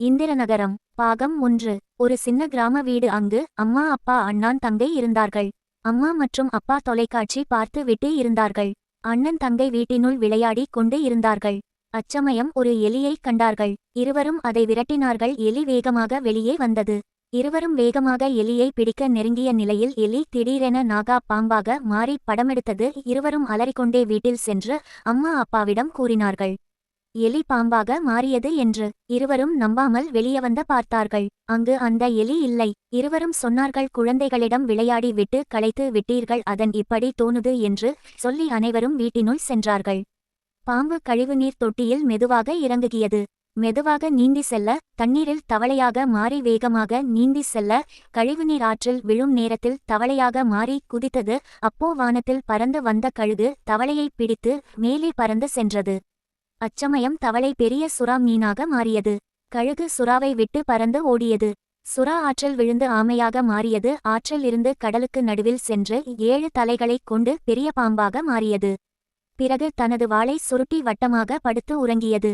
இந்திரநகரம் பாகம் 1. ஒரு சின்ன கிராம வீடு. அங்கு அம்மா, அப்பா, அண்ணன், தங்கை இருந்தார்கள். அம்மா மற்றும் அப்பா தொலைக்காட்சி பார்த்து விட்டு இருந்தார்கள். அண்ணன், தங்கை வீட்டினுள் விளையாடி கொண்டு இருந்தார்கள். அச்சமயம் ஒரு எலியைக் கண்டார்கள். இருவரும் அதை விரட்டினார்கள். எலி வேகமாக வெளியே வந்தது. இருவரும் வேகமாக எலியை பிடிக்க நெருங்கிய நிலையில் எலி திடீரென நாகா பாம்பாக மாறி படமெடுத்தது. இருவரும் அலறிக்கொண்டே வீட்டில் சென்று அம்மா, அப்பாவிடம் கூறினார்கள், எலி பாம்பாக மாறியது என்று. இருவரும் நம்பாமல் வெளியே வந்த பார்த்தார்கள். அங்கு அந்த எலி இல்லை. இருவரும் சொன்னார்கள், குழந்தைகளிடம் விளையாடி விட்டு களைத்து விட்டீர்கள், அதன் இப்படி தோணுது என்று சொல்லி அனைவரும் வீட்டினுள் சென்றார்கள். பாம்பு கழிவுநீர் தொட்டியில் மெதுவாக இறங்குகியது. மெதுவாக நீந்தி செல்ல, தண்ணீரில் தவளையாக மாறி வேகமாக நீந்தி செல்ல, கழிவுநீர் ஆற்றில் விழும் நேரத்தில் தவளையாக மாறி குதித்தது. அப்போ வானத்தில் பறந்து வந்த கழுகு தவளையை பிடித்து மேலே பறந்து சென்றது. அச்சமயம் தவளை பெரிய சுறா மீனாக மாறியது. கழுகு சுறாவை விட்டு பறந்து ஓடியது. சுறா ஆற்றில் விழுந்து ஆமையாக மாறியது. ஆற்றில் இருந்து கடலுக்கு நடுவில் சென்று 7 தலைகளைக் கொண்டு பெரிய பாம்பாக மாறியது. பிறகு தனது வாளை சுருட்டி வட்டமாக படுத்து உறங்கியது.